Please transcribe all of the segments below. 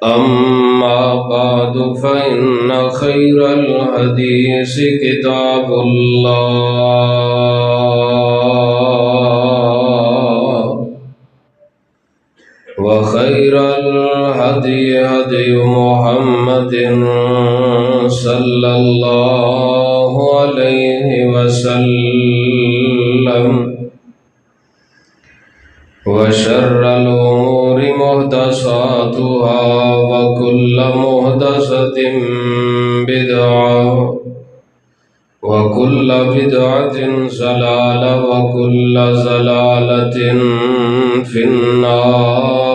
أما بعد فإن خير الحديث كتاب الله وخير الهدي هدي محمد صلى الله عليه وسلم وشر الأمور محدثاتها وكل محدثة بدعة وكل بدعة ضلالة وكل ضلالة في النار.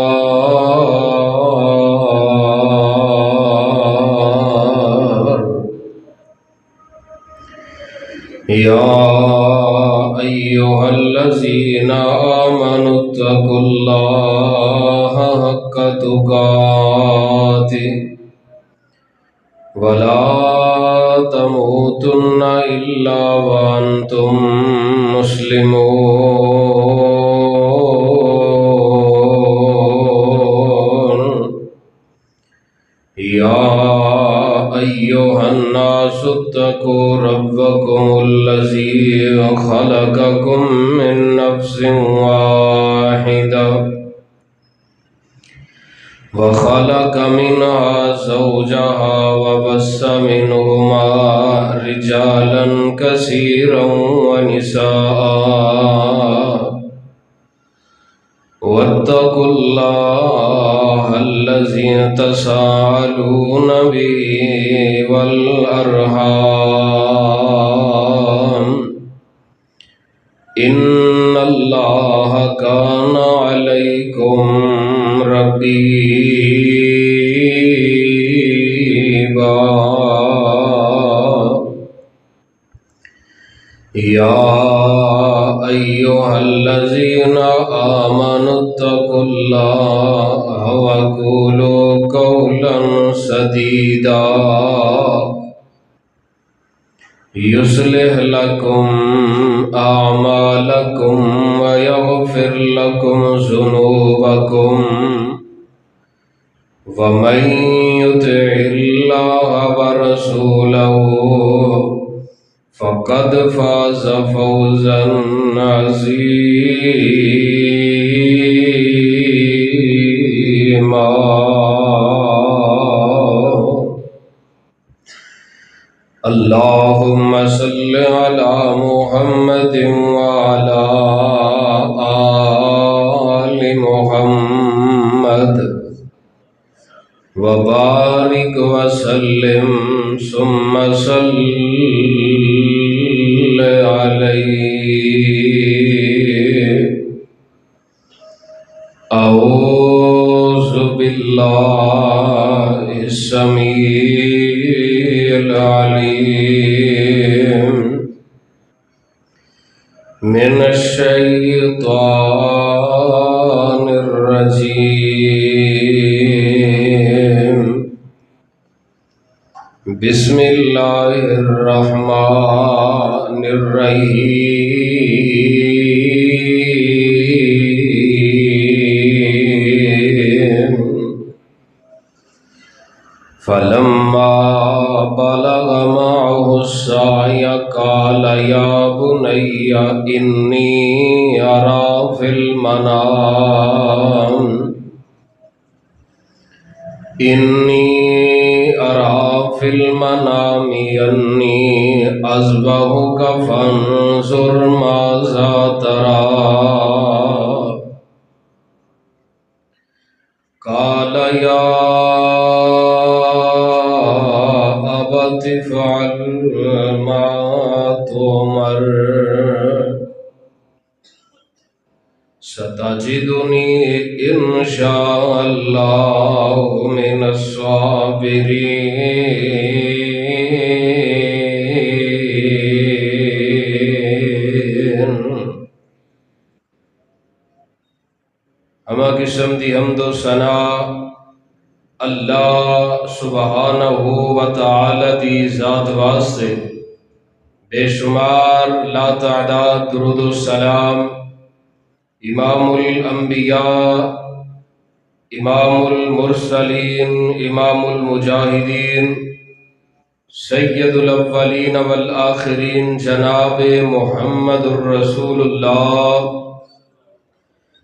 يا أيها الذين آمنوا اتقوا الله حق تقاته ولا تموتن إلا وأنتم مسلمون. يا أيها الناس اتقوا ربكم الذي خلقكم من نفس واحدة وخلق منها زوجها وبث منهما رجالا كثيرا ونساء واتقوا الله الذي تساءلون به والأرحام إن الله كان عليكم رقيبا. يا أيها الذين آمنوا اتقوا الله وقولوا قولا سديدا يصلح لكم أعمالكم ويغفر لكم ذنوبكم ومن يطع الله ورسوله فقد فاز فوزا عظيما. اللهم صل على محمد وعلى آل محمد وبارك وسلم ثم صل عليه. أعوذ بالله السميع العليم من الشيطان الرجيم. بسم الله الرحمن الرحيم. فلما بلغ معه السعي قال يا بني إني أرى في المنام أني أذبحك فانظر ماذا ترى. قال يا أبت افعل ما تؤمر ستجدني إن شاء الله من الصابرين. ہمہ قسم دی حمد و ثنا اللہ سبحانہ و تعالی دی ذات واسطے بے شمار لا تعداد درود و سلام امام الانبیاء امام المرسلین امام المجاہدین سید الاولین والآخرین جناب محمد الرسول اللہ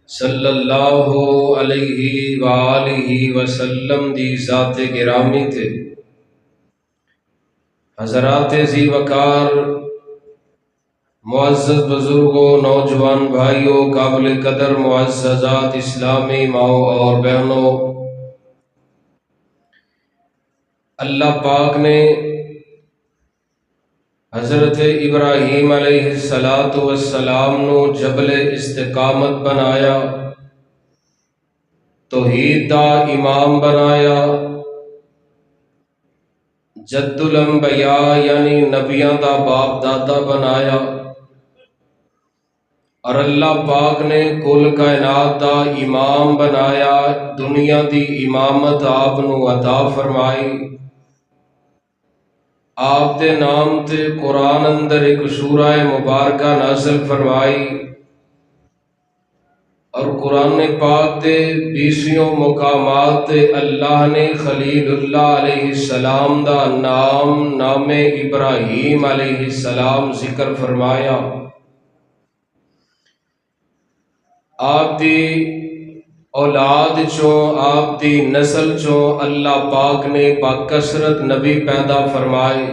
صلی اللہ علیہ وآلہ وسلم دی ذات گرامی تھے۔ حضرات ذی وقار، معزز بزرگوں، نوجوان بھائیوں، قابل قدر معززات اسلامی ماؤں اور بہنوں، اللہ پاک نے حضرت ابراہیم علیہ السلام نو جبل استقامت بنایا، توحید دا امام بنایا، جد الانبیاء یعنی نبیاں دا باپ دادا بنایا، اور اللہ پاک نے کل کائنات دا امام بنایا، دنیا دی امامت آپ نو عطا فرمائی۔ آپ دے نام تے قرآن اندر ایک سورہ مبارکہ نازل فرمائی، اور قرآن پاک دے 20 مقامات تے اللہ نے خلیل اللہ علیہ السلام دا نام ابراہیم علیہ السلام ذکر فرمایا۔ آپ دی اولاد چوں، آپ دی نسل چوں اللہ پاک نے باکثرت نبی پیدا فرمائے۔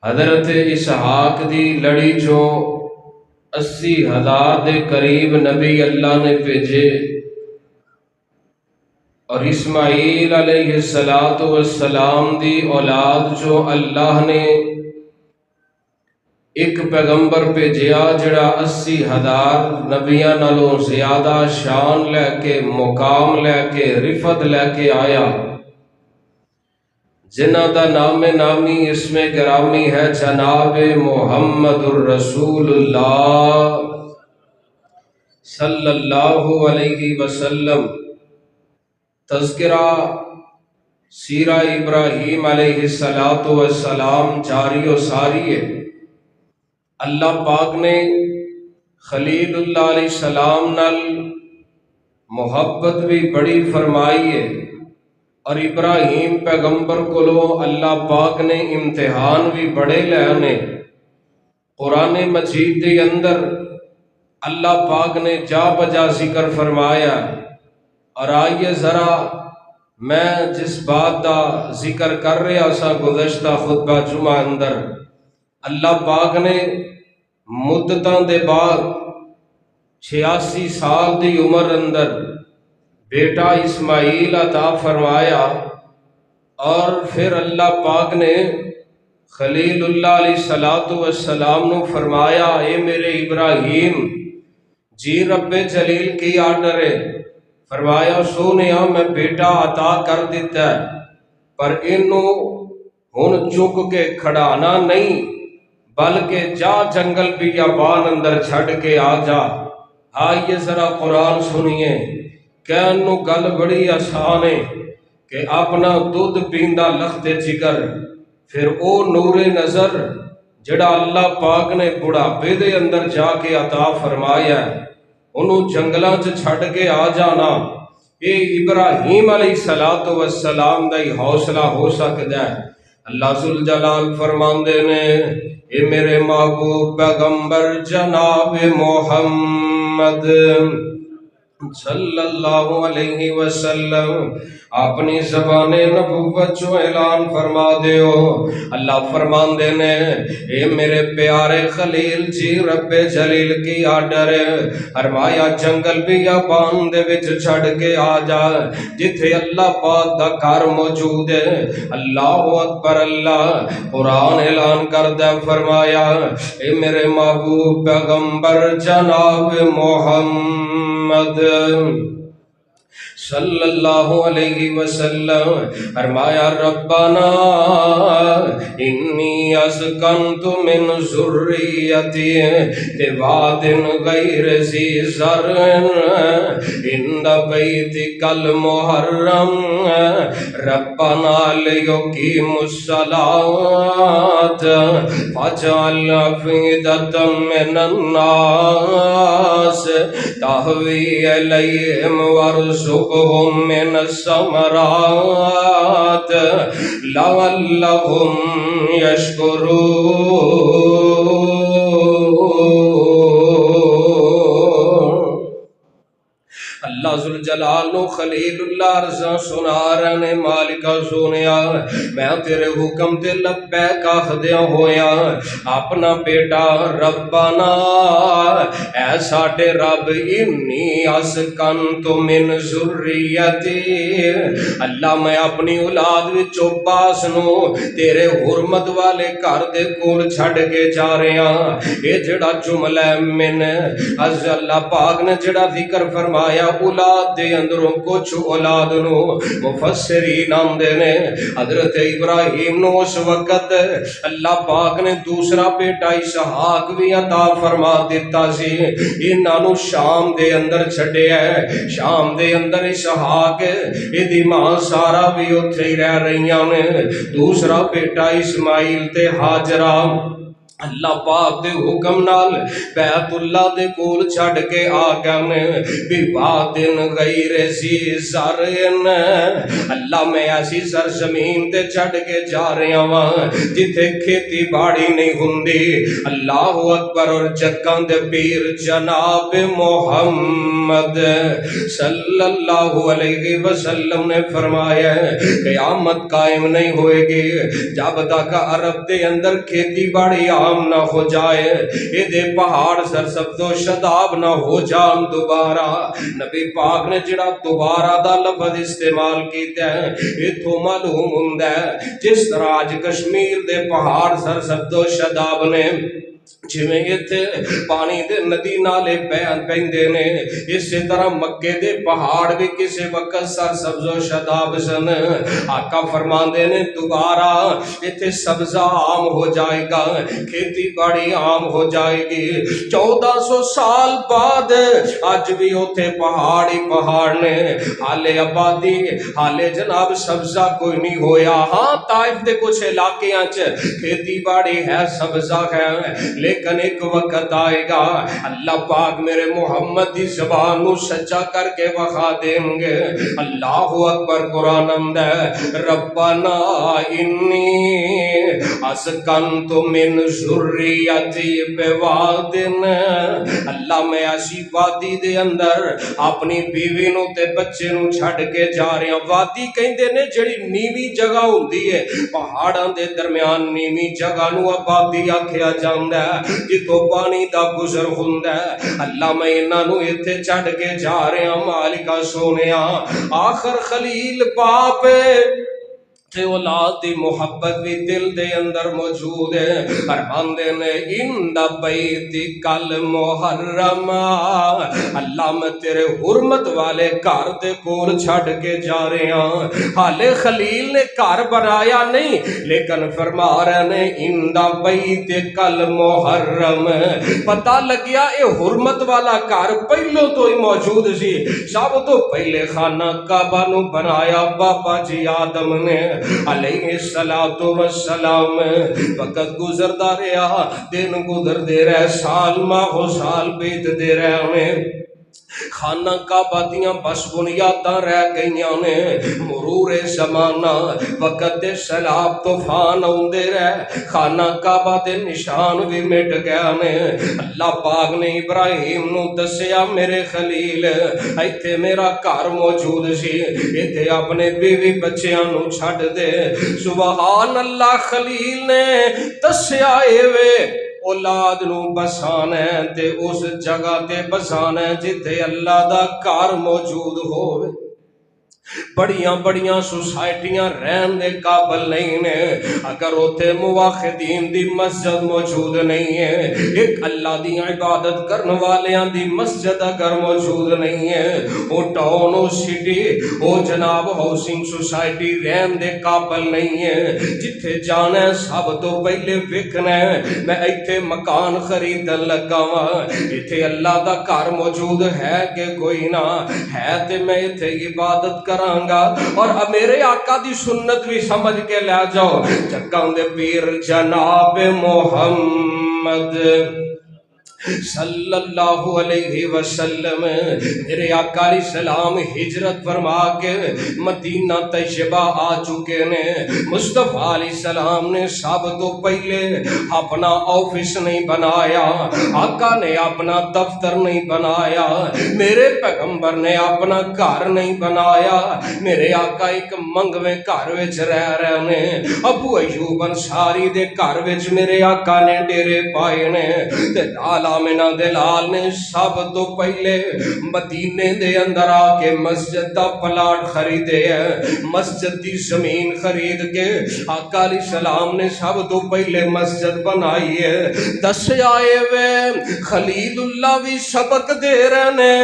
حضرت اسحاق دی لڑی چوں 80,000 دے قریب نبی اللہ نے بھیجے، اور اسماعیل علیہ السلام دی اولاد چوں اللہ نے ایک پیغمبر بھیجیا جڑا 80,000 نبیاں نالوں زیادہ شان لے کے، مقام لے کے، رفت لے کے آیا، جنہ دا نام نامی اسم گرامی ہے جناب محمد الرسول اللہ صلی اللہ علیہ وسلم۔ تذکرہ سیرہ ابراہیم علیہ السلام جاری و ساری ہے۔ اللہ پاک نے خلیل اللہ علیہ السلام نال محبت بھی بڑی فرمائی ہے، اور ابراہیم پیغمبر کولو اللہ پاک نے امتحان بھی بڑے لینے۔ قرآن مجید کے اندر اللہ پاک نے جا بجا ذکر فرمایا، اور آئیے ذرا میں جس بات دا ذکر کر رہا سا گزشتہ خطبہ جمعہ اندر، اللہ پاک نے مدتاں دے بعد 86 سال دی عمر اندر بیٹا اسماعیل عطا فرمایا، اور پھر اللہ پاک نے خلیل اللہ علیہ السلام نو فرمایا، اے میرے ابراہیم جی رب جلیل کی آرڈر ہے، فرمایا سونیا میں بیٹا عطا کر دیتا ہے، پر انہوں ہن چک کے کھڑانا نہیں، بلکہ جا جنگل بیابان اندر چھڑ کے آ جا۔ آئیے ذرا قرآن سنیے، کہنو گل بڑی آسان ہے کہ اپنا دودھ پیندا لخت جگر، پھر او نور نظر جڑا اللہ پاک نے بڑھاپے دے اندر جا کے عطا فرمایا، انہوں جنگلاں چ چھڑ کے آ جانا، یہ ابراہیم علیہ السلام دا ہی حوصلہ ہو سکتا ہے۔ اللہ ذوالجلال فرماندے نے، اے میرے محبوب پیغمبر جناب محمد صلی اللہ علیہ وسلم اپنی زبان نبوت جو اعلان فرما دیو۔ اللہ فرماندے نے، اے میرے پیارے خلیل جی رب جلیل کی آرڈر ہے، فرمایا جنگل بیابان دے وچ چھڑ کے آ جا جتھے اللہ پاک دا گھر موجود ہے۔ اللہ اکبر، اللہ قرآن اعلان کردہ فرمایا، اے میرے محبوب پیغمبر جناب محمد صلی اللہ علیہ وسلم فرمایا ربنا انی اسکنت من ذریتی بواد غیر ذی زرع عند بیتک المحرم ربنا لیقیموا الصلاۃ فاجعل افئدۃ من الناس تہوی الیہم وارزقهم من الثمرات لعلهم يشکرون۔ اللہ ذوالجلال نو خلیل اللہ رضا سنا رہے مالکہ سونیا میں تیرے حکم تے لبیک آخدیا ہویا اپنا بیٹا ربنا اے ساڈے رب انی اسکنت من ذریتی اللہ میں اپنی اولاد وچوں باس نو تیرے حرمت والے گھر دے کول چھڈ کے جا رہے ہاں۔ اے جڑا جملہ من از اللہ پاک نے جڑا ذکر فرمایا اولاد دے اندروں کچھ اولاد نو مفسرین آندے نے حضرت ابراہیم نو اس وقت اللہ پاک نے دوسرا بیٹا اسحاق بھی عطا فرما دیتا سی، انہاں نو شام دے اندر چھڈیا ہے، شام دے اندر اسحاق ایدی ماں سارا بھی اتھے ہی رہ رہیاں نے، دوسرا بیٹا اسماعیل تے ہاجرہ اللہ پاک دے حکم نال بیت اللہ دے کول چھڈ کے آ گئے بوادن غیر ذی زرع اللہ میں ایسی سرزمین تے چھڈ کے جا رہا ہاں جتھے کھیتی باڑی نہیں ہوندی۔ اللہ اکبر۔ اور جگاں دے پیر جناب محمد صلی اللہ علیہ وسلم نے فرمایا قیامت قائم نہیں ہوئے گی جب تک عرب دے اندر کھیتی باڑی نہ ہو جائے، اے دے پہاڑ سرسبز و شاداب نہ ہو جان دوبارہ۔ نبی پاک نے جڑا دوبارہ دا لفظ استعمال کیتا ہے ایتھو معلوم ہوندا ہے جس طرح اج کشمیر دے پہاڑ سرسبز و شاداب نے جویں ایتھے پانی دے ندی نالے پیندے نے، اسی طرح مکے دے پہاڑ بھی کسی وقت سرسبز و شاداب سن۔ آقا فرماندے نے دوبارہ ایتھے سبزہ عام ہو جائے گا، کھیتی باڑی عام ہو جائے گی۔ 1400 سال بعد اج بھی اوتھے پہاڑ ہی پہاڑ نے، حالے آبادی حالے جناب سبزہ کوئی نہیں ہویا۔ ہاں طائف دے کچھ علاقیاں چ کھیتی باڑی ہے، سبزہ ہے، لیکن ایک وقت آئے گا اللہ پاک میرے محمد دی زبان نو سچا کر کے وخا دیں گے۔ اللہ اکبر۔ قرآن اندر ربنا انی اسکنت من ذریتی بواد اللہ میں ایسی وادی دے اندر اپنی بیوی نو تے بچے نو چھڈ کے جا رہے ہیں۔ وادی کہندے نے جڑی نیوی جگہ ہوندی ہے، پہاڑاں دے درمیان نیوی جگہ نو آبادی آکھیا جاندا ہے جتوں پانی دا گزر ہوندا ہے۔ اللہ میں انہاں نو ایتھے چھڈ کے جا رہے ہیں مالکا سونیا۔ آخر خلیل باپ تے اولاد دی محبت بھی دل دے اندر موجود ہے۔ فرماندے نے اِنْدَ بَيْتِكَ الْمُحَرَّمَ اللہ میں تیرے حرمت والے گھر دے کول چھڈ کے جا رہے ہاں۔ حالے خلیل نے گھر بنایا نہیں لیکن فرما رہے نے اِنْدَ بَيْتِكَ الْمُحَرَّمَ پتہ لگیا اے حرمت والا گھر پہلوں تو ہی موجود سی۔ سب تو پہلے خانہ کعبہ نو بنایا بابا جی آدم نے علیہ السلام۔ وقت گزرتا رہا، دن گزر دے رہے، سال ماہ سال بیت دے رہے، خانہ کعبہ دیاں بس بنیاداں رہ گئیاں نے۔ مرور زمانہ وقت دے سیلاب طوفان اوندے رہے، خانہ کعبہ دے نشان بھی مٹ گیا نے۔ اللہ پاک نے ابراہیم نو دسیا میرے خلیل ایتھے میرا گھر موجود سی، ایتھے اپنے بیوی بچیاں نو چھڈ دے۔ سبحان اللہ۔ خلیل نے دسیا ایوے اولاد نو بسانا ہے تے اس جگہ تے بسانا ہے جتھے اللہ دا گھر موجود ہوئے۔ بڑیاں بڑیاں سوسائٹیاں رہن دے قابل نہیں نے اگر اوتھے موحدین دی مسجد موجود نہیں ہے، ایک اللہ دی عبادت کرن والیاں دی مسجد اگر موجود نہیں ہے، او ٹاؤن او سٹی او جناب ہاؤسنگ سوسائٹی رہن دے قابل نہیں ہے۔ جتھے جانا ہے سب تو پہلے ویکھنا ہے میں ایتھے مکان خریدن لگا واں، ایتھے اللہ دا گھر موجود ہے کہ کوئی نہ ہے، تے میں ایتھے عبادت کرانگا اور میرے آقا دی سنت بھی سمجھ کے لے جاؤ۔ چکاں دے پیر جناب محمد صلی اللہ علیہ وسلم میرے آقا علیہ السلام ہجرت فرما کے مدینہ طیبہ آ چکے نے۔ مصطفیٰ علیہ السلام نے سب تو پہلے اپنا آفس نہیں بنایا، آقا نے اپنا دفتر نہیں بنایا، میرے پیغمبر نے اپنا گھر نہیں بنایا، میرے آقا ایک منگویں گھر وچ رہ رہے نے۔ ابو ایوب انصاری دے گھر وچ میرے آقا نے ڈیرے پائے نے، تے آمنہ دلال نے سب تو پہلے مدینے دے اندر آ کے مسجد دا پلاٹ خریدے ہے، مسجد دی زمین خرید کے آقا علیہ السلام نے سب تو پہلے مسجد بنائی ہے۔ دس آئے وے خلیل اللہ بھی سبق دے رہے نے،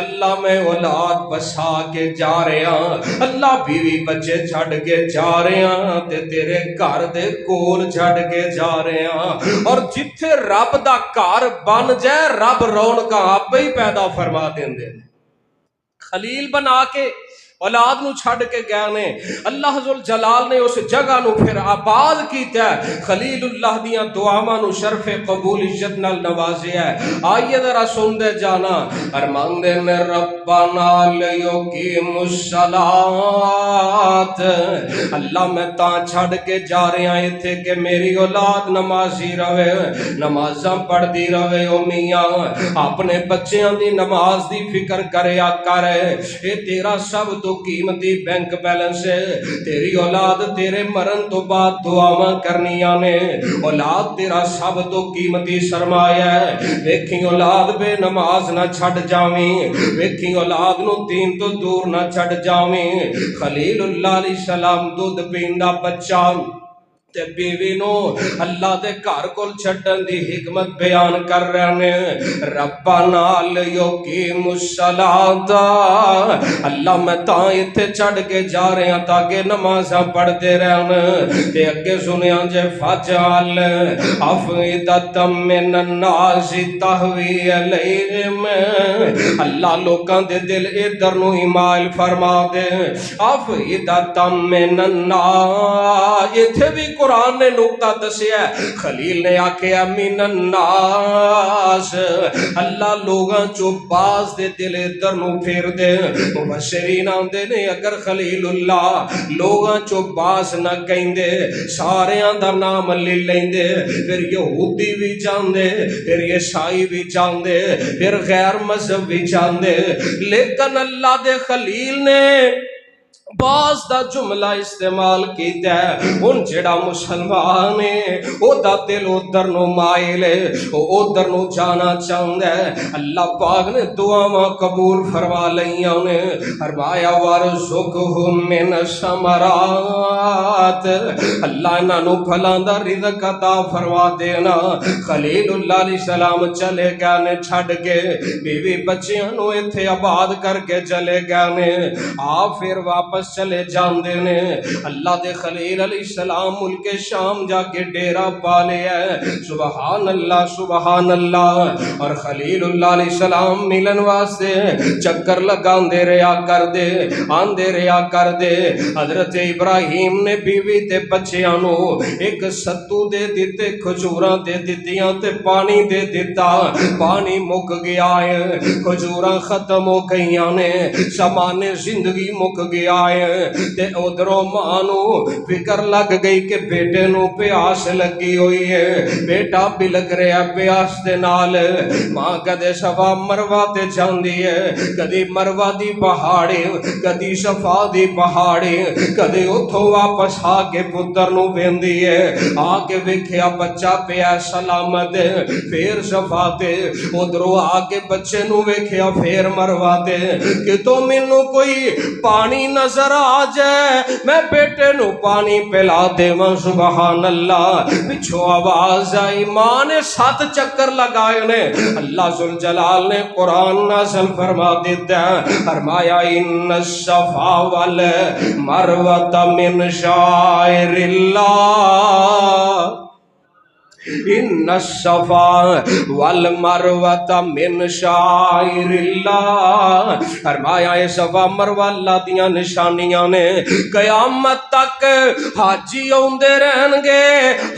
اللہ میں اولاد بسا کے جا رہے ہیں، اللہ بیوی بچے چھڑ کے جا رہے ہیں، تے تیرے گھر دے کول چھڑ کے جا رہے ہیں، اور جتھے رب دا گھر بن جائے رب رونقاں آپ ہی پیدا فرما دیندے۔ خلیل بنا کے اولاد نو چھڑ کے گئے نے، اللہ ذوالجلال نے اس جگہ نو پھر آباد کیتا ہے، خلیل اللہ دیاں دعاواں نو شرف قبولیت نال نوازیا ہے۔ آئیے ذرا سن دے جانا، ارمان دے نے ربنا لیقیم الصلاۃ، اللہ میں تاں چھڑ کے جا رہے ہیں ایتھے کہ میری اولاد نمازی رہے، نمازاں پڑھ دی رہے، او میاں اپنے بچیاں دی نماز دی فکر کریا کرے، اے تیرا سب تو قیمتی بینک بیلنس ہے، تیری اولاد تیرے مرن تو بعد دعاواں کرنیاں نے، اولاد تیرا سب تو قیمتی سرمایہ ہے، ویکھی اولاد بے نماز نہ چھڑ جاویں، ویکھی اولاد نو دین تو دور نہ چھڑ جاویں۔ خلیل اللہ علیہ السلام دودھ پیندا بچہ تے بیوی نو اللہ دے گھر کول چھڈن دی حکمت بیان کر رہے نے۔ ربنا لیقیم الصلاۃ، اللہ میں تاں ایتھے چڑھ کے جا رہے ہیں تاکہ نمازاں پڑھتے رہن، تے اگے سنیا جے فجعل افئدۃ من الناس تہوی الیہم، اللہ لوکاں دے دل ادھر نو ہی مائل فرما دے۔ افئدۃ من الناس، ایتھے بھی قرآن نے نقطہ دسیا ہے، خلیل نے آکھیا من الناس، اللہ لوگاں چو باز دے دل ادھر نو پھیر دے۔ مبشرین آندے نے اگر خلیل اللہ لوگاں چو باز نہ کہندے ساریاں دا نام لے لیندے، پھر یہودی بھی جاندے، پھر عیسائی بھی جاندے، پھر غیر مذہب بھی جاندے، لیکن اللہ دے خلیل نے باز دا جملہ استعمال کیتا ہے، ان جڑا مسلمان ہے او دا دل ادھر نو مائل ہے، او ادھر نو جانا چاہندا ہے۔ اللہ پاک نے دعاواں قبول فرما لئیاں نے، فرمایا وارزقہم من الثمرات، اللہ انہاں نو پھلاں دا رزق عطا فرما دینا۔ خلیل اللہ علیہ السلام چلے گئے نے چھڑ کے، بیوی بچیاں نو ایتھے آباد کر کے چلے گئے نے، آ پھر واپس چلے جاندے نے۔ اللہ دے خلیل علیہ السلام ملک شام جا کے ڈیرا پا لیا ہے، سبحان اللہ سبحان اللہ، اور خلیل اللہ علیہ السلام ملن واسطے چکر لگاندے رہیا کر دے، آندے رہیا کر دے۔ حضرت ابراہیم نے بیوی تے بچیاں نو ایک ستو دے دیتے، کھجوراں دے دتیاں تے پانی دے دیتا، پانی مک گیا ہے، کھجوراں ختم ہو گئیاں نے، سامان زندگی مک گیا ہے، تے ادھروں ماں نو فکر لگ گئی کہ بیٹے نو پیاس لگی ہوئی ہے، بیٹا بھی لگ رہا پیاس دے نال۔ ماں کدے صفا مروا تے جاندی ہے، کدی مروا دی پہاڑی، کدی صفا دی پہاڑی، کدی اتھوں واپس آ کے پتر نو ویندی ہے، آ کے ویکھیا بچہ پیا سلامت، پھر صفا تے ادھروں آ کے بچے نو ویکھیا پھر مروا تے، کہ تو مینوں کوئی پانی نظر ذرا آ جائے میں بیٹے نو پانی پلا دیواں سبحان اللہ پچھو آواز آئی ماں نے 7 چکر لگائے نے اللہ ذوالجلال نے قرآن نازل فرما دیتا ہے فرمایا ان الصفا والمروہ من شعائر اللہ ان الصفا والمروہ من شعائر اللہ فرمایا اے صفا مروہ اللہ دیاں نشانیاں نے قیامت تک حاجی اوندے رہن گے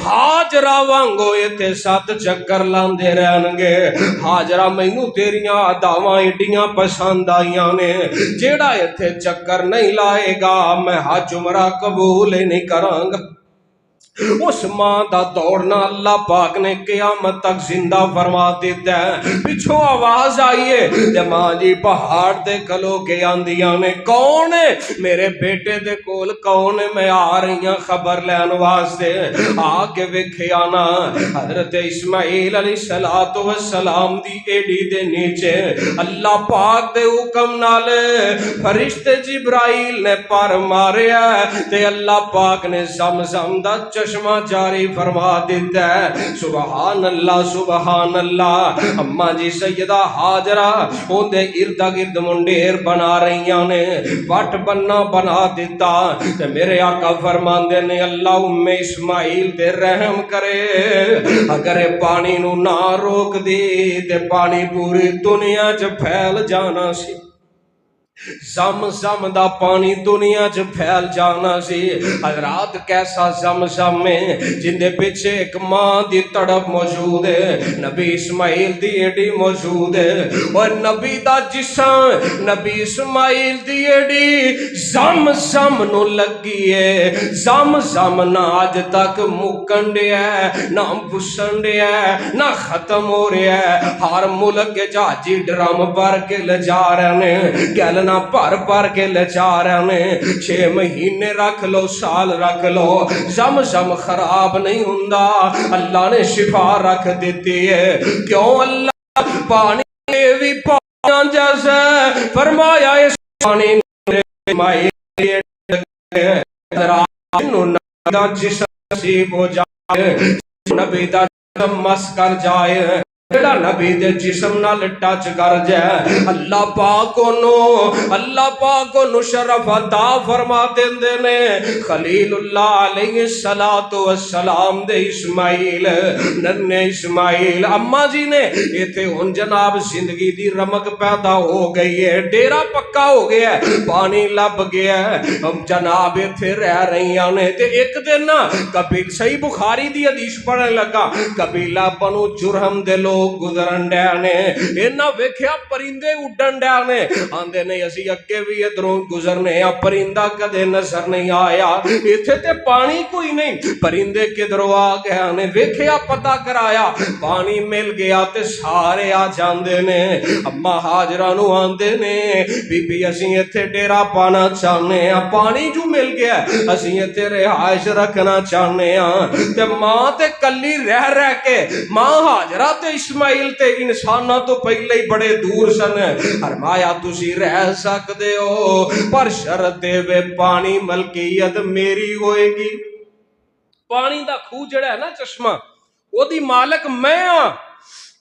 ہاجرہ وانگو ایتھے 7 چکر لاندے رہن گے ہاجرہ مینوں تیریاں اداواں ایڈیاں پسند آئیاں نے جیڑا ایتھے چکر نہیں لائے گا میں حج عمرہ قبول ہی نہیں کراں گا اس ماں دا دوڑنا اللہ پاک نے قیامت تک زندہ فرما دیتا ہے پچھو آواز آئیے تے ماں جی پہاڑ دے کلو کے آندیاں نے کون ہے میرے بیٹے دے کول کون ہے میں آ رہی ہوں خبر لین واسطے آ کے ویکھیا نا حضرت اسماعیل علیہ السلام دی ایڈی دے نیچے اللہ پاک دے حکم نال فرشتے جبرائیل نے پر ماریا تے اللہ پاک نے زمزم دا چشمہ جاری فرما دیتا ہے سبحان اللہ اماں جی سیدہ حاجرہ ان دے ارد گرد منڈیر بنا رہیاں نے وٹ بننا بنا دیتا تے میرے آقا فرماندے نے اللہ ام اسماعیل تے رحم کرے اگر پانی نو نہ روک دی تے پانی پوری دنیا چ پھیل جانا سی زمزم دا پانی دنیا چ پھیل جانا سی حضرات کیسا زمزم ہے جن دے پیچھے ایک ماں دی تڑپ موجود ہے نبی اسماعیل دی ایڈی موجود ہے اور نبی دا جسم نبی اسماعیل دی ایڈی زمزم نو لگی ہے زمزم نہ آج تک مکن دیا ہے نہ بسن دیا ہے نہ ختم ہو رہا ہے ہر ملک کے جاجی ڈرام بھر کے لجا رہے ہیں گلنا پر کے لچا رہے ہیں 6 مہینے رکھ لو سال رکھ لو زمزم خراب نہیں ہوندا اللہ نے شفا رکھ دیتی ہے کیوں اللہ پانی بھی پانی جیسے فرمایا اس پانی مائی جسم نصیب ہو جائے نبی دا جسم مس کر جائے جڑا نبی دے جسم نال ٹچ کر جائے اللہ پاک کو شرف عطا فرما دیندے نے خلیل اللہ علیہ السلام دے اسماعیل ننے اسماعیل اماں جی نے ایتھے ہن جناب زندگی دی رمق پیدا ہو گئی ہے ڈیرا پکا ہو گیا ہے پانی لب گیا ہے ہم جناب ایتھے رہ رہیاں نے تے ایک دن قبیل صحیح بخاری دی حدیث پڑھنے لگا قبیلہ بنو جرہم دے لوگ گزرن ڈیا نے اینا ویکھیا پرندے اڈن ڈیا نے آندے نہیں اسی اگے بھی ادھروں گزرنے یا پرندہ کدے نظر نہیں آیا ایتھے تے پانی کوئی نہیں پرندے کدھروں آ گیا نے ویکھیا پتہ کرایا پانی مل گیا تے سارے آ جاندے نے اما حاجرہ نو آندے نے بی بی اسی ایتھے ڈیرا پانا چاہنے ہیں پانی جو مل گیا اسی ایتھے رہائش رکھنا چاہنے ہیں تے ماں تے کلی رہ کے ماں حاجرہ تے اسماعیل تے انسانہ تو پہلے ہی بڑے دور سن فرمایا تسی رہ سکتے ہو پر شرط وے پانی ملکیت میری ہوئے گی پانی دا خو جڑا ہے نا چشمہ وہ دی مالک میں ہاں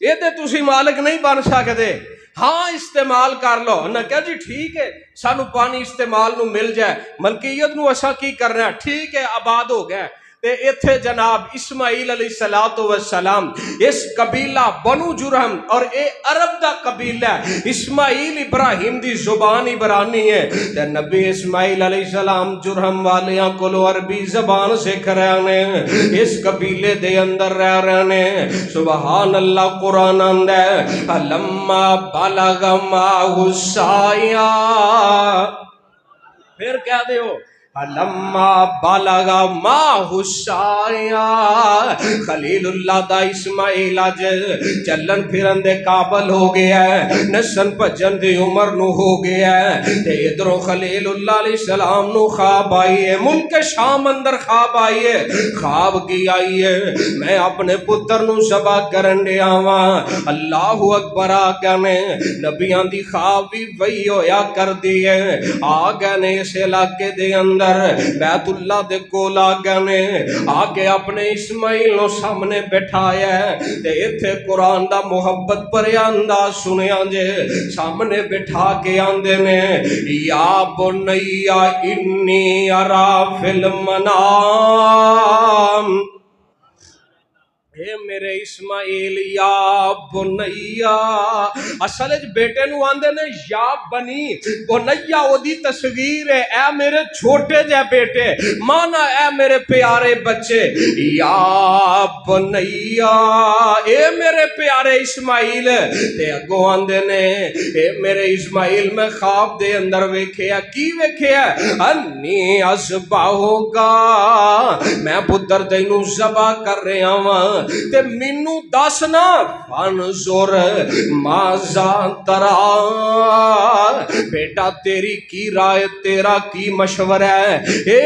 یہ تے تسی مالک نہیں بن سکتے ہاں استعمال کر لو نہ کہا جی ٹھیک ہے سانو پانی استعمال نو مل جائے ملکیت نو اسا کی کرنا ہے ٹھیک ہے آباد ہو گیا تے ایتھے جناب اسماعیل علیہ السلام اس قبیلہ بنو جرہم اور اے عرب دا قبیلہ اسماعیل ابراہیم دی زبان عبرانی ہے تے نبی اسماعیل علیہ السلام جرہم والیاں کولو عربی زبان سکھ رہے ہیں اس قبیلے دے اندر رہے ہیں سبحان اللہ قرآن اندے لما بلغ معہ السعی پھر کہہ دے ہو لما بالغا ماہ السعیا، خلیل اللہ دا اسماعیل اج چلن پھرن دے قابل ہو گیا ہے، نسن بھجن دی عمر نو ہو گیا ہے، تے ادھروں خلیل اللہ علیہ السلام نو خواب آئی ہے، ملک شام اندر خواب آئی ہے۔ خواب کی آئی ہے میں اپنے پتر نو ذبح کرن دے آواں، اللہ اکبر آگیا نے نبیاں دی خواب بھی وہی ہویا کر دی ہے، آگیا نے اس علاقے دے اندر بیت اللہ دے کول آگیا نے آگے اپنے اسماعیل نو سامنے بٹھایا ہے، تے ایتھے قرآن دا محبت پریا انداز سنیا جے، سامنے بٹھا کے آندے نے یا بنیا انی ارا فی المنام، اے میرے اسماعیل یا بنیا، اصل بیٹے نو آندے نے یا بنی، بنیا او دی تصویر ہے، اے میرے چھوٹے جے بیٹے، مانا اے میرے پیارے بچے، یا بنیا اے میرے پیارے اسماعیل، تے اگوں آندے نے اے میرے اسماعیل میں خواب دے اندر ویکھیا، کی ویکھیا؟ انی اذبحو کا، میں پتر تینوں ذبح کر رہا ہاں، تے مینوں دسنا فانظر ماذا ترى، بیٹا تیری کی رائے، تیرا کی مشورہ ہے؟ اے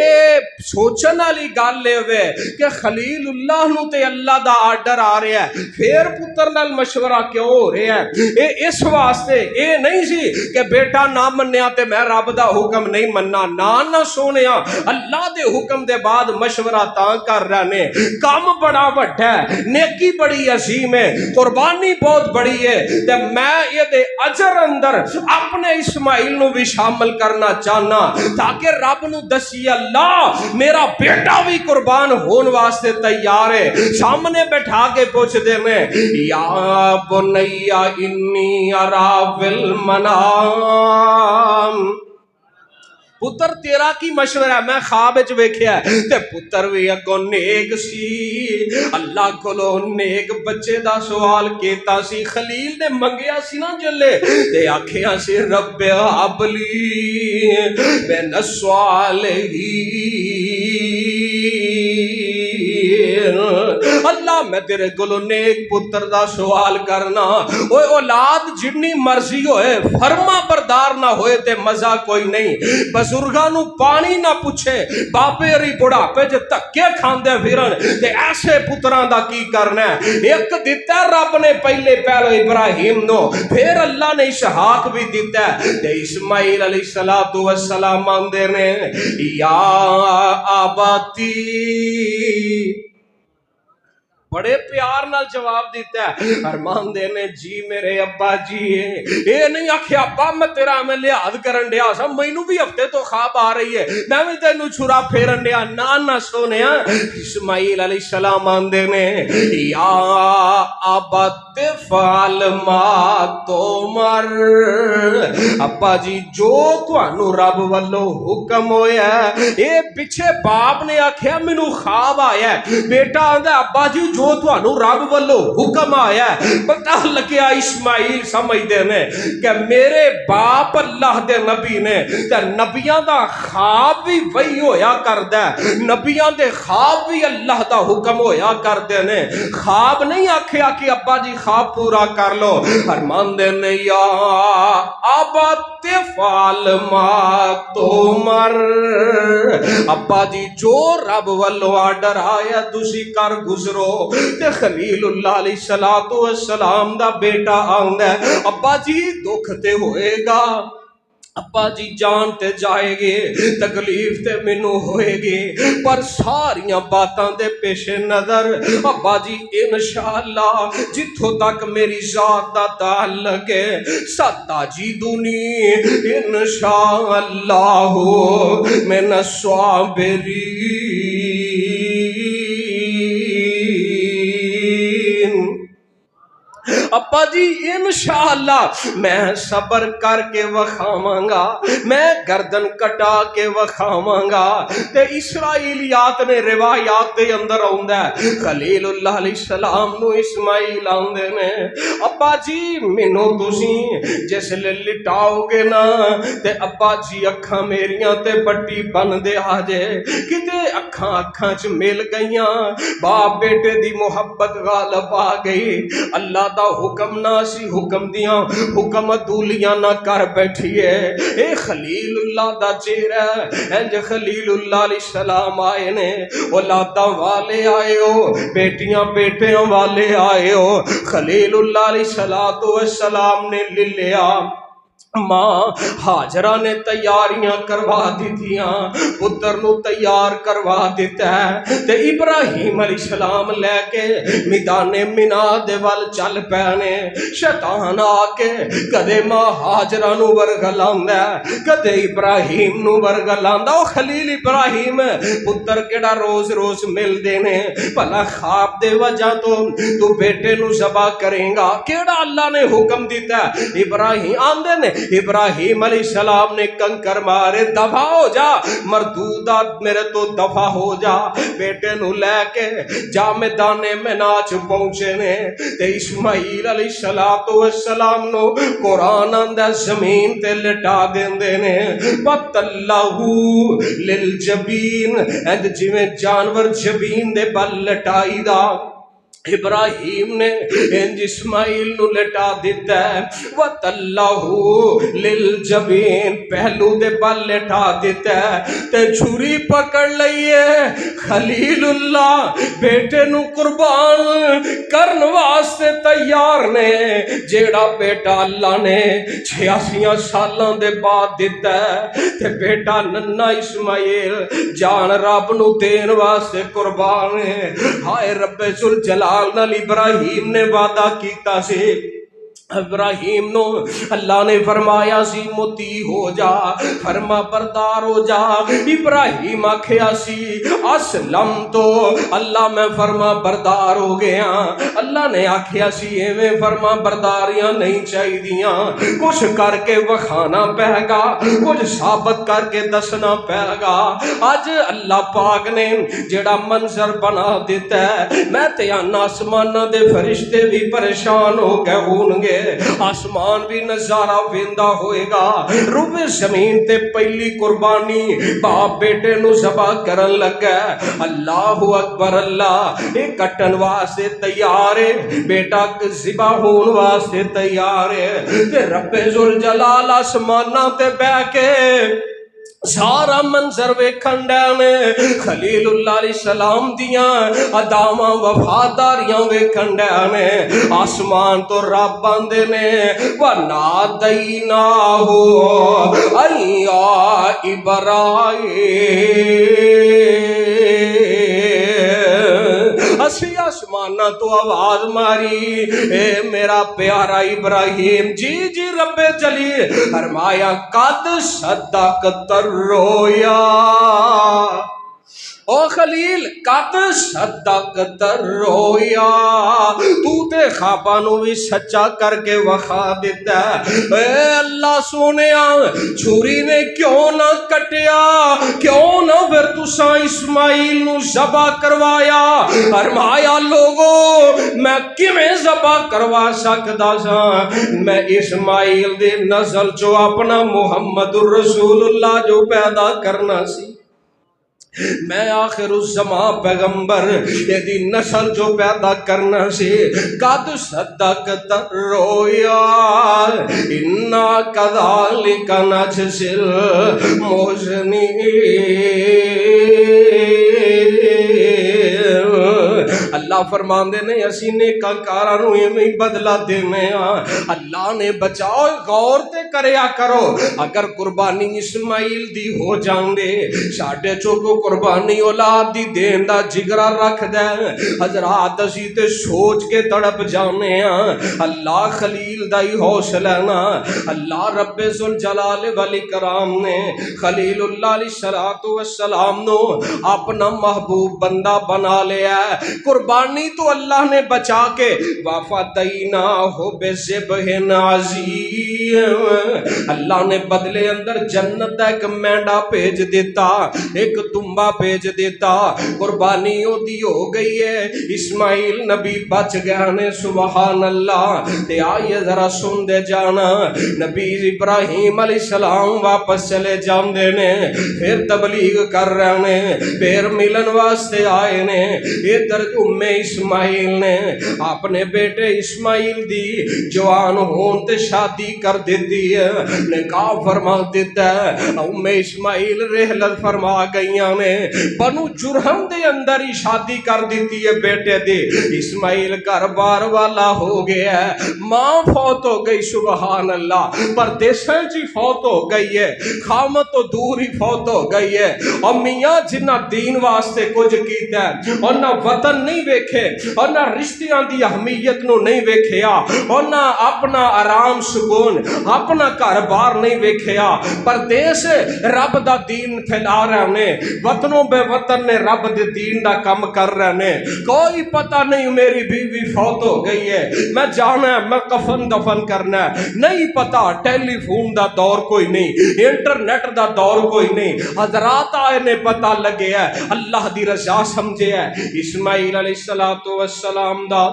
سوچن والی گل اے کہ خلیل اللہ نو تے اللہ دا آرڈر آ رہا ہے، پھر پتر نال مشورہ کیوں ہو رہا ہے؟ اے اس واسطے اے نہیں سی کہ بیٹا نہ منیا تے میں رب دا حکم نہیں مننا، نہ سونیا اللہ دے حکم دے بعد مشورہ تاں کر رہے نے، کام بڑا وڈا ہے، نیکی بڑی عظیم ہے، قربانی بہت بڑی ہے، تے میں یہ دے اجر اندر اپنے اسماعیل نو بھی شامل کرنا چاہنا تاکہ رب نو دسی اللہ میرا بیٹا بھی قربان ہون واسطے تیار ہے۔ سامنے بیٹھا کے پوچھ دے میں یا بنیا انی ارا فی المنام، پتر تیرا کی مشورہ ہے؟ میں خواب وچ ویکھیا ہے، تے پتر بھی اگوں نیک سی، اللہ کولو نیک بچے دا سوال کیتا سی، خلیل نے منگیا سی نا جلے، تے آکھیا سی رب ہب لی من الصالحین، اللہ میں تیرے کولو نیک پتر دا سوال کرنا، اوے اولاد جنی مرضی ہوئے فرما بردار نہ ہوئے تے مزہ کوئی نہیں، بزرگاں نو پانی نہ پوچھے، باپے ری بڑھاپے جے تکے کھاندے پھرن تے ایسے پتراں دا کی کرنا ہے؟ ایک دیتا ہے رب نے پہلے پہلو ابراہیم نو، پھر اللہ نے اسحاق بھی دیتا ہے، تے اسماعیل علیہ السلام آندے نے یا آباتی، بڑے پیار نال جواب دیتا ہے، ارمان دے نے جی میرے ابا جی، اے نہیں آکھیا ابا میں تیرا میں لحاظ کرن دیا سا، مینوں بھی ہفتے تو خواب آ رہی ہے، میں بھی تینوں چھرا پھیرن دیا، نہ سونیا۔ اسماعیل علیہ السلام آندے نے یا ابت فعل ما تؤمر، ابا جی جو تانوں رب والوں حکم ہویا ہے، اے پیچھے باپ نے آکھیا مینوں خواب آیا ہے، بیٹا آندا ابا جی جو تانوں رب والوں حکم آیا ہے، پتہ لگیا اسماعیل سمجھدے نے کہ میرے باپ اللہ دے نبی نے، تے نبیاں دا خواب بھی وہی ہویا کردا ہے، نبیاں دے خواب بھی اللہ دا حکم ہویا کردے نے، خواب نہیں آکھیا کہ ابا جی خواب پورا کر لو، فرمان دے نے یا ابت فعل ما تؤمر، ابا جی جو رب والوں آرڈر آیا تسی کر گزرو، تے خلیل اللہ علیہ السلام دا بیٹا آندا ہے ابا جی دکھ تے ہوئے گا، ابا جی جان تے جائے گے، تکلیف تے مینوں ہوئے گی، پر ساریاں باتاں دے پیش نظر ابا جی انشاءاللہ جتھوں تک میری ذات دا تعلق ہے ستاجدونی انشاءاللہ من الصابرین، ابا ابا جی انشاءاللہ میں صبر کر کے وکھاواں گا، میں گردن کٹا کے وکھاواں گا۔ تے اسرائیلیات نے روایات دے اندر آوندا ہے خلیل اللہ علیہ السلام نو اسماعیل آندے نے ابا جی مینوں تسی جس لے لٹاؤ گے نا تے ابا جی اکھاں میریاں تے بٹی بن دے آ جے، کتے اکھاں چ مل گئیاں، باپ بیٹے دی محبت غالب آ گئی، اللہ دا حکم نہ سی حکم دیاں حکم ادولیاں نہ کر بیٹھیے۔ اے خلیل اللہ دا چہرہ انج خلیل اللہ علیہ السلام آئے نے، اولاداں والے آئے ہو، بیٹیاں بیٹیاں والے آئے ہو، خلیل اللہ علیہ السلام نے لے لیا۔ ماں ہاجرہ نے تیاریاں کروا دیتیاں، پتر نو تیار کروا دیتا ہے تے ابراہیم علیہ السلام لے کے میدان مینا دے ول چل پینے۔ شیطان آ کے کدے ماں ہاجرہ نو ورگلاندا ہے، کدے ابراہیم نو ورگلاندا۔ او خلیل ابراہیم پتر کیڑا روز روز مل دینے، بھلا خواب دے وجہ تو بیٹے نو ذبح کریں گا، کیڑا اللہ نے حکم دیتا ہے؟ ابراہیم آندے نے ابراہیم علیہ السلام نے کنکر مارے، دفع ہو جا مردودہ میرے تو دفع ہو جا۔ بیٹے نو لے کے جا میدان مناچ پہنچے نے تے اسماعیل علیہ السلام نو قرآن اندر زمین تے لٹا دیندے نے، وَتَلَّهُ لِلْجَبِينَ اند جویں جانور جبین دے بل لٹائی دا، ابراہیم نے انج اسماعیل نو لٹا دیتا ہے، وَتَلَّهُ لِلْجَبِينَ پہلو دے بل لٹا دیتا ہے تے چھری پکڑ لئیے۔ خلیل اللہ بیٹے نو قربان کرن واسطے تیار نے، جیڑا بیٹا اللہ نے 86 سالاں دے بعد دیتا ہے تے بیٹا ننا اسماعیل جان رب نو دین واسطے قربان ہے۔ ہائے رب ذوالجلال نال ابراہیم نے وعدہ کیتا سی، ابراہیم نو اللہ نے فرمایا سی مطیع ہو جا، فرما بردار ہو جا۔ ابراہیم آکھیا سی اسلم تو، اللہ میں فرما بردار ہو گیا۔ اللہ نے آکھیا سی ایویں فرما برداریاں نہیں چاہیدیاں، کچھ کر کے وکھانا پہے گا، کچھ ثابت کر کے دسنا پہے گا۔ اج اللہ پاک نے جڑا منظر بنا دیتا ہے، میں تے آسماناں دے فرشتے بھی پریشان ہو گئے ہون گے، آسمان بھی نظارہ ویندا ہوئے گا۔ روح زمین تے پہلی قربانی باپ بیٹے نو ذبح کرن لگا، اللہ اکبر اللہ، اے کٹن واسطے تیار ہے، بیٹا ذبح ہون واسطے تیار ہے تے رب ذوالجلال آسماناں تے بہ کے سارا منظر ویکھن ڈے نے، خلیل اللہ علیہ السلام دیاں اداواں وفاداریاں ویکھن ڈے نے۔ آسمان تو رب آندے نے وَنَادَيْنَاهُ أَن يَا إِبْرَاہِيمُ، اسی آسمانہ تو آواز ماری، اے میرا پیارا ابراہیم، جی جی رب جلی فرمایا قد صدقت الرؤیا، او خلیل قد صدقت الرؤیا، تو تے خواباں نو بھی سچا کر کے وکھا دیتا ہے۔ اے اللہ سونیا، چھری نے کیوں نہ کٹیا، کیوں نہ پھر تساں اسماعیل نو ذبح کروایا؟ فرمایا لوگو میں کیویں ذبح کروا سکدا سا، میں اسماعیل دے نسل چو اپنا محمد الرسول اللہ جو پیدا کرنا سی، میں آخر الزمان پیغمبر یہ نسل جو پیدا کرنا سی۔ قد صدقت الرؤیا انا کذالک نجزی المحسنین، اللہ فرماندے نے اسی نیکاں کاراں نو ایویں بدلہ دینے ہاں۔ اللہ نے بچاؤ، غور تے کریا کرو اگر قربانی اسماعیل دی ہو جاندے ساڈے چوں کو قربانی اولاد دی دین دا جگرا رکھ دے حضرات اسی تے سوچ کے تڑپ جانے ہاں اللہ خلیل دا ہی حوصلہ نا اللہ رب ذوالجلال والاکرام نے خلیل اللہ علیہ السلام نو اپنا محبوب بندہ بنا لیا ہے قربانی تو اللہ نے بچا کے وَفَدَيْنَاهُ بِذِبْحٍ عَظِيمٍ اللہ نے بدلے اندر جنت ایک مینڈا بھیج دیتا ایک دمبا بھیج دیتا قربانی دی ہو گئی ہے اسماعیل نبی بچ گیا نے سبحان اللہ تے آئیے ذرا سن دے جانا نبی ابراہیم علیہ السلام واپس چلے جاندے نے پھر تبلیغ کر رہے نے پھر ملن واسطے آئے نے ادھر اسماعیل نے اپنے بیٹے اسماعیل دی جوان ہون تے شادی کر دیتی ہے نکاح فرما دیتا ہے اسماعیل رحلت فرما گئیاں نے بنو جرہم دے اندر ہی شادی کر دیتی ہے بیٹے دی اسماعیل گھر بار والا ہو گیا ہے ماں فوت ہو گئی سبحان اللہ پردیساں جی فوت ہو گئی ہے خامت تو دور ہی فوت ہو گئی ہے اور میاں جنہ دین واسطے کچھ کیتا ہے اور نہ وطن نہیں ویکھے اور نہ رشتیاں دی اہمیت نو نہیں ویکھیا اور نہ اپنا آرام سکون اپنا کاروبار نہیں ویکھیا پردیس رب دا دین پھیلا رہے نے وطنوں بے وطن نے رب دے دین دا کم کر رہے نے کوئی پتہ نہیں میری بیوی فوت ہو گئی ہے میں جانا ہے میں کفن دفن کرنا ہے نہیں پتہ ٹیلی فون دا دور کوئی نہیں انٹرنیٹ دا دور کوئی نہیں حضرات آئے نے پتہ لگے ہے اللہ دی رضا سمجھے ہے اسماعیل علیہ السلام دا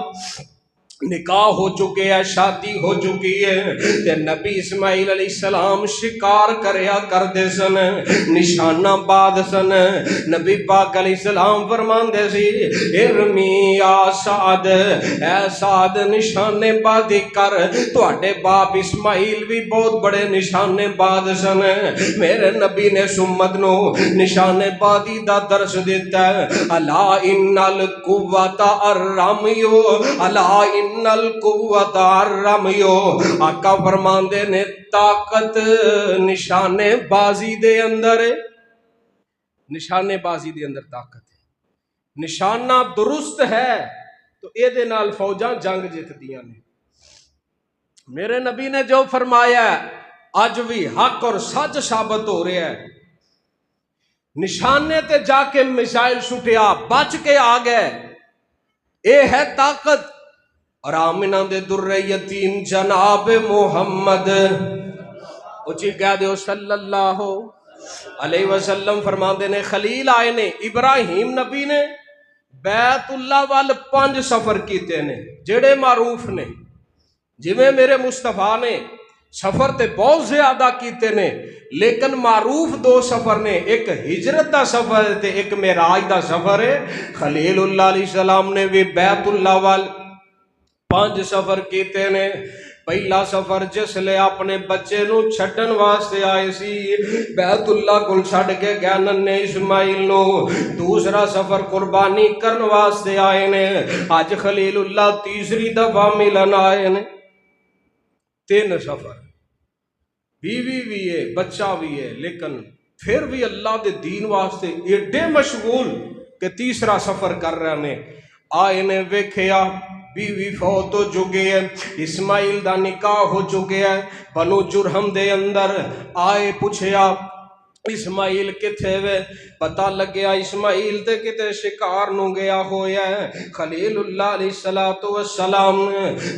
نکاح ہو چکے ہے شادی ہو چکی ہے تے نبی اسماعیل علیہ السلام شکار کریا کر دے سن نشانہ باد سن نبی پاک علیہ السلام فرمان دے سی ارمی یا سعد اے سعد نشانے بازی کر تو اٹھے باپ اسماعیل بھی بہت بڑے نشانے باد سن میرے نبی نے سمت نو نشانے بازی دا درس دیتا ہے الا ان القوت الرمیو الا ان القوت الرمیو آقا فرماندے نے طاقت نشانے بازی دے اندر ہے نشانے بازی دے اندر طاقت ہے نشانہ درست ہے تو اے دے نال فوجاں جنگ جیت دیاں نے میرے نبی نے جو فرمایا ہے آج بھی حق اور سچ ثابت ہو رہا ہے نشانے تے جا کے میزائل چھٹیا بچ کے آ گئے اے ہے طاقت اور آمنہ دے در یتیم جناب محمد اچھی کہہ دیو صلی اللہ علیہ وسلم فرما دے نے خلیل آئے نے ابراہیم نبی نے بیت اللہ وال 5 سفر کیتے نے جڑے معروف نے جویں میرے مصطفیٰ نے سفر تے بہت زیادہ کیتے نے لیکن معروف 2 سفر نے ایک ہجرت دا سفر تے ایک معراج دا سفر ہے خلیل اللہ علیہ السلام نے بھی بیت اللہ وال 5 سفر کیتے نے پہلا سفر جس لے اپنے بچے نو چھڈن واسطے آئے سی بیت اللہ کول چھڈ کے گئے ننے اسماعیل نو دوسرا سفر قربانی کرن واسطے آئے نے اج خلیل اللہ تیسری دفعہ ملن آئے نے 3 سفر بیوی بھی ہے بچہ بھی ہے لیکن پھر بھی اللہ دے دین واسطے ایڈے مشغول کہ تیسرا سفر کر رہے نے آئے نے ویکھیا بیوی فوت ہو چکے ہے اسماعیل دا نکاح ہو چکے ہے بنو جرہم دے اندر آئے پوچھیا اسماعیل کتھے وے پتہ لگیا اسماعیل تے کتے شکار نو گیا ہویا ہے خلیل اللہ علیہ السلام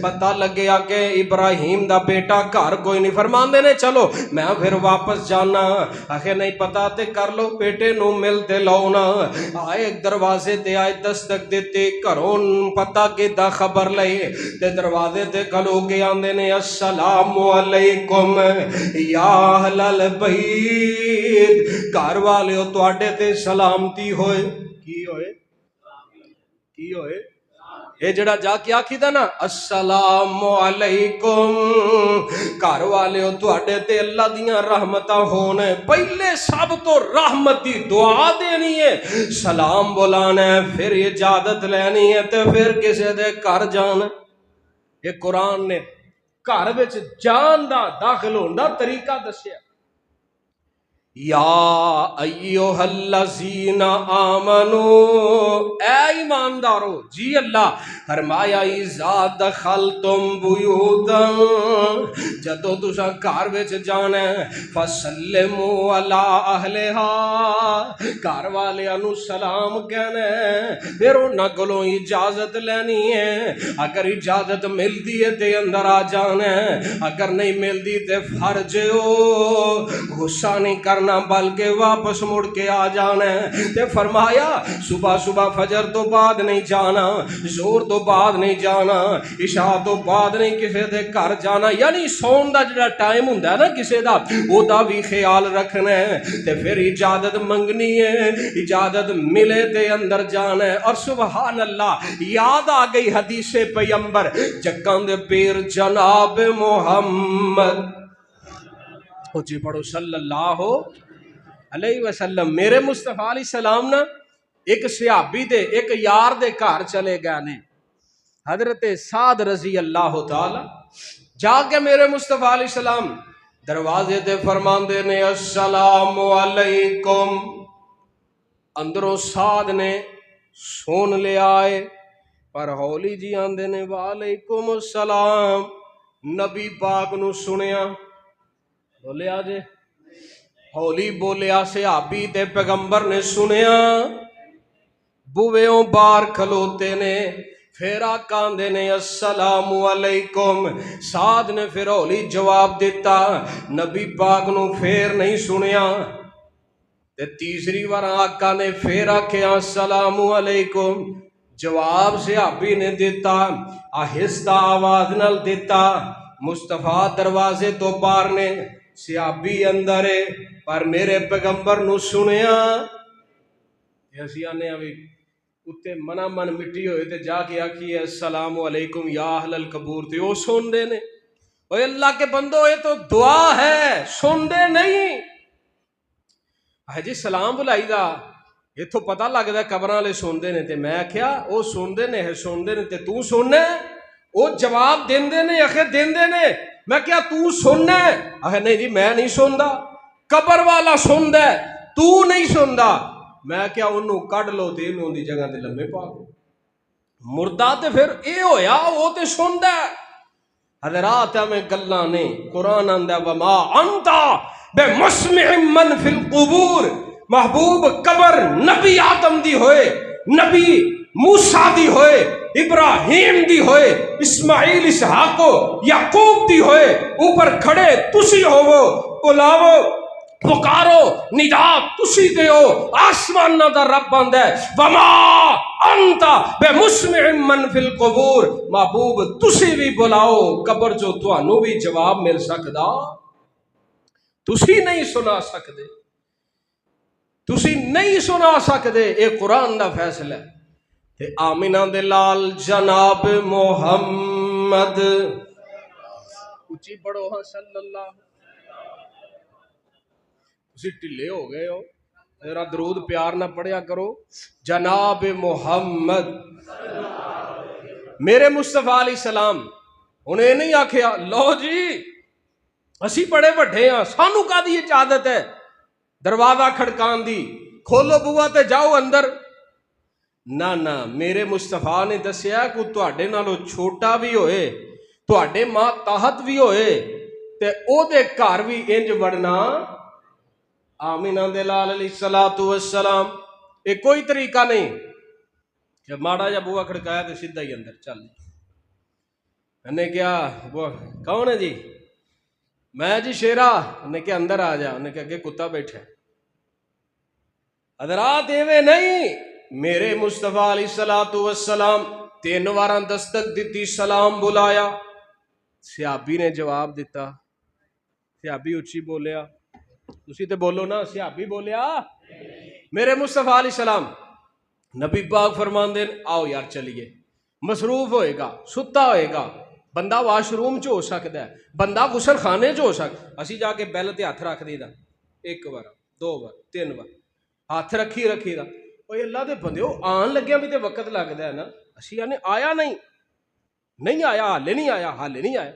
پتہ لگیا کہ ابراہیم دا بیٹا گھر کوئی نہیں فرماندے نے چلو میں پھر واپس جانا آخر نہیں پتہ تے کر لو بیٹے نو ملتے لاؤنا آئے دروازے تے آئے دستک دیتے گھروں پتہ کہ دا خبر لئے تے دروازے تے کھلو کے آندے نے السلام علیکم یا اہل البیت گھر والے ہو تو آڈے تے سلامتی ہوئے کی ہوئے اے جڑا جا کے آکھی دا نا السلام علیکم گھر والے ہو تو آڈے تے اللہ دیاں رحمتہ ہونے پہلے سب تو رحمتی دعا دینی ہے سلام بولانا ہے پھر اجازت لینی ہے تے پھر کسے دے کر جانا یہ قرآن نے گھر وچ جان دا داخل ہون دا طریقہ دسیا. یا ایھا الذین آمنو، اے ایماندارو، جی اللہ فرمایا اذا دخلتم بیوتا، جدو تساں گھر وچ جانا ہے، فسلموا علی اہلھا، گھر والیاں نو سلام کہنا ہے، پھر انہاں کولوں اجازت لینی ہے. اگر اجازت ملدی ہے تے اندر آ جانا ہے، اگر نہیں ملدی تے فرج ہو، غصہ نہیں کرنا بلکہ واپس مڑ کے آ جانا ہے. تے فرمایا صبح صبح فجر تو بعد نہیں جانا، زور تو بعد نہیں جانا، عشاء تو بعد نہیں کسے دے گھر جانا. یعنی سون دا جڑا ٹائم ہوندا ہے نا کسے دا، او دا بھی خیال رکھنا ہے. تے پھر اجازت منگنی ہے، اجازت ملے تے اندر جانا ہے. اور سبحان اللہ یاد آ گئی حدیث پیغمبر جکاں دے پیر جناب محمد، جی پڑھو صلی اللہ علیہ وسلم. میرے مصطفیٰ علیہ السلام نا ایک صحابی دے ایک یار دے گھر چلے گئے نے، حضرت سعد رضی اللہ تعالی. جا کے میرے مصطفیٰ علیہ السلام دروازے تے فرماندے نے السلام علیکم. اندروں سعد نے سن لیا ہے پر ہولی جی آندے نے وعلیکم السلام. نبی پاک نو سنیا، بولیا جے ہولی بولیا صحابی تے پیغمبر نے سنیا، بوئےوں بار کھلوتے نے، پھر آکاندے نے السلام علیکم. سعد نے پھر ہولی جواب دیتا، نبی پاک نو پھر نہیں سنیا. تے تیسری بار آقا نے پھر آکھیا السلام علیکم. جواب صحابی نے دیتا، آہستہ آواز نال دیتا. مصطفیٰ دروازے تو باہر نے، صحابی اندر ہے پر میرے پیغمبر نو سنیا. اسی آنے ابھی اتے منا من مٹی ہوئے تے جا کے آکھیے السلام علیکم یا اہل القبور، تے وہ سن دے نے. اوے اللہ کے بندو یہ تو دعا ہے، سن دے نہیں. ہے جی سلام بلائی دا اتھوں پتہ لگدا قبراں والے سندے نے. تے میں آکھیا او سندے نے سندے نے تے تو سننا ہے؟ او جواب دیندے نے، آخر دیندے نے. میں کیا تو سننا ہے؟ آخر نہیں جی میں نہیں سندا، قبر والا سندا ہے، تو نہیں سندا. میں کیا انہوں کڈ لو تے انہوں دی جگہ تے لمبے پا دو. مردہ تے پھر اے ہویا وہ تے سندا ہے. حضرات ہمیں گلاں نے قرآن آندا وما انتا بے مسمع من فی القبور. محبوب قبر نبی آدم دی ہوئے، نبی موسیٰ دی ہوئے، ابراہیم دی ہوئے، اسماعیل اسحاق یعقوب دی ہوئے، اوپر کھڑے تسی ہوو، بلاو پکارو ندا تسی دیو. آسمان دا رب آندا ہے وما انت بے مسمع من فی القبور. محبوب تسی بھی بلاؤ قبر جو تانوں بھی جواب مل سکدا، تسی نہیں سنا سکدے، تسی نہیں سنا سکدے. اے قرآن دا فیصلہ ہے. تے آمینہ دے لال جناب محمد، اچھی پڑھو ہاں صلی اللہ. تسی ٹلے ہو گئے ہو، ذرا درود پیار نہ پڑھیا کرو. جناب محمد میرے مصطفیٰ علیہ السلام انہیں نہیں آکھیا لو جی اسی بڑے بڑھے ہاں سانو کا دی اجازت ہے دروازہ کھڑکان دی، کھولو بوا تے جاؤ اندر. نہ میرے مصطفیٰ نے دسیا کہ تواڈے نالوں چھوٹا بھی ہوئے، تواڈے ماں تحت بھی ہوئے تے او دے گھر بھی انج وڑنا. آمینہ دے لال علیہ السلام. یہ کوئی طریقہ نہیں کہ ماڑا جا بوا کھڑکایا تو سیدھا ہی اندر چل. انہیں کیا وہ کون ہے جی؟ میں جی شیرا. انہیں کیا اندر آ جا. انہیں کیا کہ کتا بیٹھا. حضرات ایویں نہیں. میرے مصطفیٰ علیہ السلام 3 واراں دستک دیتی، سلام بلایا، صحابی نے جواب دیتا. صحابی اچھی بولیا، تسی تے بولو نا. صحابی بولیا میرے مصطفیٰ علیہ السلام. نبی پاک فرماندے آؤ یار چلیے. مصروف ہوئے گا، ستا ہوئے گا، بندہ واش روم چ ہو سکتا ہے، بندہ غسل خانے چ ہو سکتا. اسی جا کے بیل تے ہاتھ رکھ دیدا، 1 بار 2 بار 3 بار ہاتھ رکھی دا. اوے اللہ دے بندیو آن لگیا بھی تے وقت لگدا ہے نا. اسی آنے آیا نہیں آیا، حالے نہیں آیا.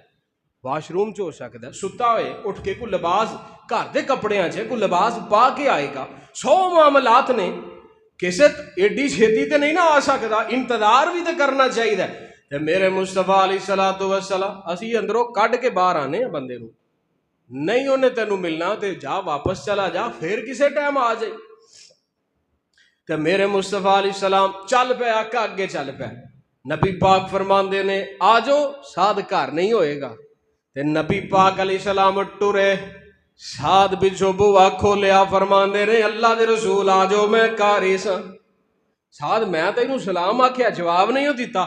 ਵਾਸ਼ਰੂਮ 'ਚ ਹੋ ਸਕਦਾ, ਸੁੱਤਾ ਹੋਏ ਉੱਠ ਕੇ ਕੋਈ ਲਿਬਾਸ ਘਰ ਦੇ ਕੱਪੜਿਆਂ 'ਚ ਕੋਈ ਲਿਬਾਸ ਪਾ ਕੇ ਆਏਗਾ। 100 ਮਾਮਲਾਤ ਨੇ, ਕਿਸੇ ਏਡੀ ਛੇਤੀ ਤੇ ਨਹੀਂ ਨਾ ਆ ਸਕਦਾ, ਇੰਤਜ਼ਾਰ ਵੀ ਤੇ ਕਰਨਾ ਚਾਹੀਦਾ। ਤੇ ਮੇਰੇ ਮੁਸਤਫਾ ਅਲੈਹਿ ਸਲਾਤੁ ਵਸਲਾਮ, ਅਸੀਂ ਅੰਦਰੋਂ ਕੱਢ ਕੇ ਬਾਹਰ ਆਨੇ ਆ ਬੰਦੇ ਨੂੰ, ਨਹੀਂ ਉਹਨੇ ਤੈਨੂੰ ਮਿਲਣਾ ਤੇ ਜਾ ਵਾਪਸ ਚਲਾ ਜਾ, ਫਿਰ ਕਿਸੇ ਟਾਈਮ ਆ ਜਾਏ। ਤੇ ਮੇਰੇ ਮੁਸਤਫਾ ਅਲੈਹਿ ਸਲਾਮ ਚੱਲ ਪਿਆ, ਆਕਾ ਅੱਗੇ ਚੱਲ ਪਿਆ। ਨਬੀ ਪਾਕ ਫਰਮਾਉਂਦੇ ਨੇ ਆ ਜਾਓ, ਸਾਦ ਘਰ ਨਹੀਂ ਹੋਏਗਾ। ਤੇ ਨਬੀ ਪਾਕ ਅਲੈਹਿ ਸਲਾਮ ਟੁਰੇ, ਸਾਦ ਪਿੱਛੋਂ ਬੂਹਾ ਖੋਲਿਆ, ਫਰਮਾਉਂਦੇ ਨੇ ਅੱਲਾ ਦੇ ਰਸੂਲ ਆ ਜਾਓ, ਮੈਂ ਘਰ ਹੀ ਸਾਂ। ਸਾਦ ਮੈਂ ਤੈਨੂੰ ਸਲਾਮ ਆਖਿਆ, ਜਵਾਬ ਨਹੀਂ ਦਿੱਤਾ।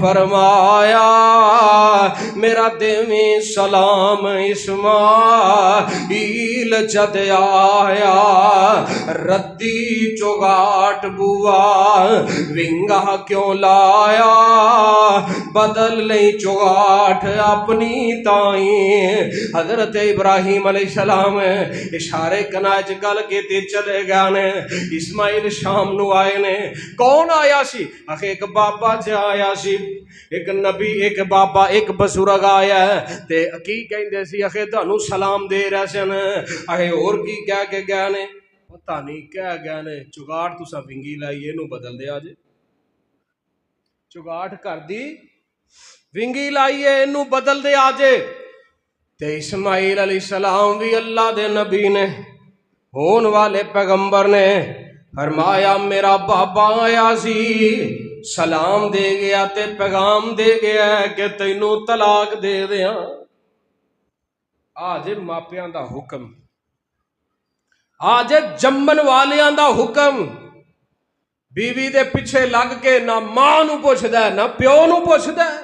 فرمایا میرا دیویں سلام اسماعیل جد آیا ردی چگاٹ بوا ونگا کیوں لایا بدل نہیں چگاٹ اپنی تائیں حضرت ابراہیم علیہ السلام اشارے کناج گل کے تے چلے گئے نے اسماعیل شام نو آئے نے کون آیا سی آخے ایک بابا جا آیا سی ایک نبی ایک بابا ایک بزرگ آیا ہے تے کی کہندے سی آخے تانوں سلام دے رہے سن آخے اور کی کہہ کے گئے نے پتہ نہیں کہہ گئے نے چگاٹ تسا ونگی لائی اینو بدل دے آجے چگاٹ کر دی ونگی لائیے اینو بدل دے آجے تے اسماعیل علیہ السلام بھی اللہ دے نبی نے ہون والے پیغمبر نے فرمایا میرا بابا آیا سی سلام دے گیا تے پیغام دے گیا کہ تینوں طلاق دے دیاں آج ماپیاں دا حکم آج جمن والیاں دا حکم بیوی دے پیچھے لگ کے نہ ماں نو پوچھدا ہے نہ پیو نو پوچھدا ہے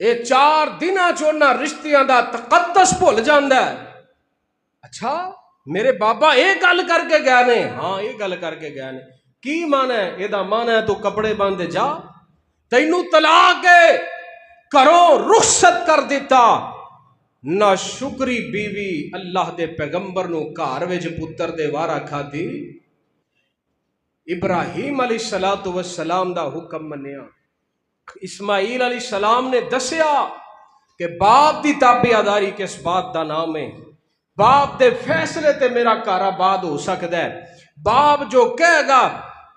اے 4 دناں چ انہاں رشتیاں دا تقدس بھول جاندا ہے اچھا میرے بابا یہ گل کر کے گئے نے ہاں یہ گل کر کے گئے نے کی مانا ہے یہ مانا ہے تو کپڑے باندھے جا تینوں طلاق ہے کرو رخصت کر دیتا نہ شکری بیوی اللہ دے پیغمبر نو گھر وچ پتر دے وارا کھادی ابراہیم علیہ السلام دا حکم منیا اسماعیل علیہ السلام نے دسیا کہ باپ دی تابعداری کس بات دا نام ہے باپ دے فیصلے تے میرا گھر آباد ہو سکتا ہے باپ جو کہے گا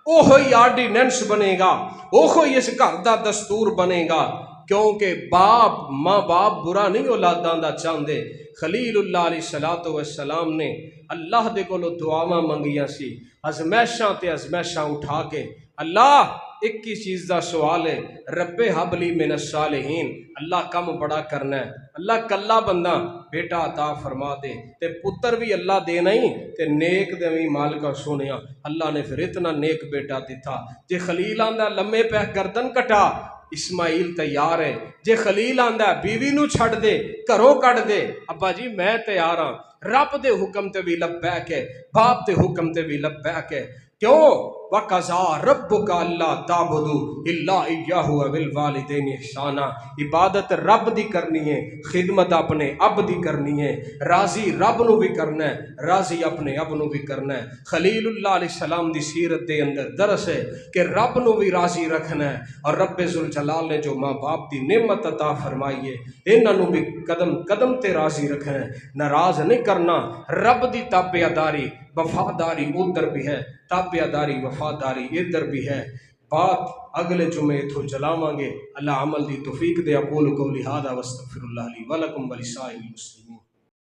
اوہی آرڈیننس بنے گا اوہی اس گھر دا دستور بنے گا کیونکہ باپ ماں باپ برا نہیں اولاداں دا چاہندے خلیل اللہ علیہ السلام نے اللہ دے کولو دعاواں منگیاں سی ازمائشاں تے ازمائشاں اٹھا کے اللہ ایک ہی چیز دا سوال ہے رب حبلی من الصالحین اللہ کم بڑا کرنا ہے اللہ کلا بندہ بیٹا عطا فرما دے تے پتر بھی اللہ دینا ہی تے نیک دیوی مالکہ سونیا اللہ نے پھر اتنا نیک بیٹا دیتا جے خلیل آندہ لمے پہ گردن کٹا اسماعیل تیار ہے جے خلیل آندہ بیوی نو چھڑ دے کرو کٹ دے ابا جی میں تیار ہاں رب دے حکم تے بھی لبیک ہے باپ دے حکم تے بھی لبیک ہے کیوں وَقَضَى رَبُّكَ أَلَّا تَعْبُدُوا إِلَّا إِيَّاهُ وَبِالْوَالِدَيْنِ إِحْسَانًا عبادت رب دی کرنی ہے خدمت اپنے اب دی کرنی ہے راضی رب نو بھی کرنا ہے راضی اپنے اب نو بھی کرنا ہے خلیل اللہ علیہ السلام دی سیرت دے اندر درس ہے کہ رب نو بھی راضی رکھنا ہے اور رب ذوالجلال نے جو ماں باپ دی نعمت عطا فرمائی ہے انہاں نو بھی قدم قدم تے راضی رکھنا ہے ناراض نہیں کرنا رب دی تابعداری وفاداری ادھر بھی ہے تابعداری وفاداری ادھر بھی ہے بات اگلے جمعے تو چلاواں گے اللہ عمل دی توفیق دے اقول قولی ھذا واستغفر اللہ لی ولکم ولسائر المسلمین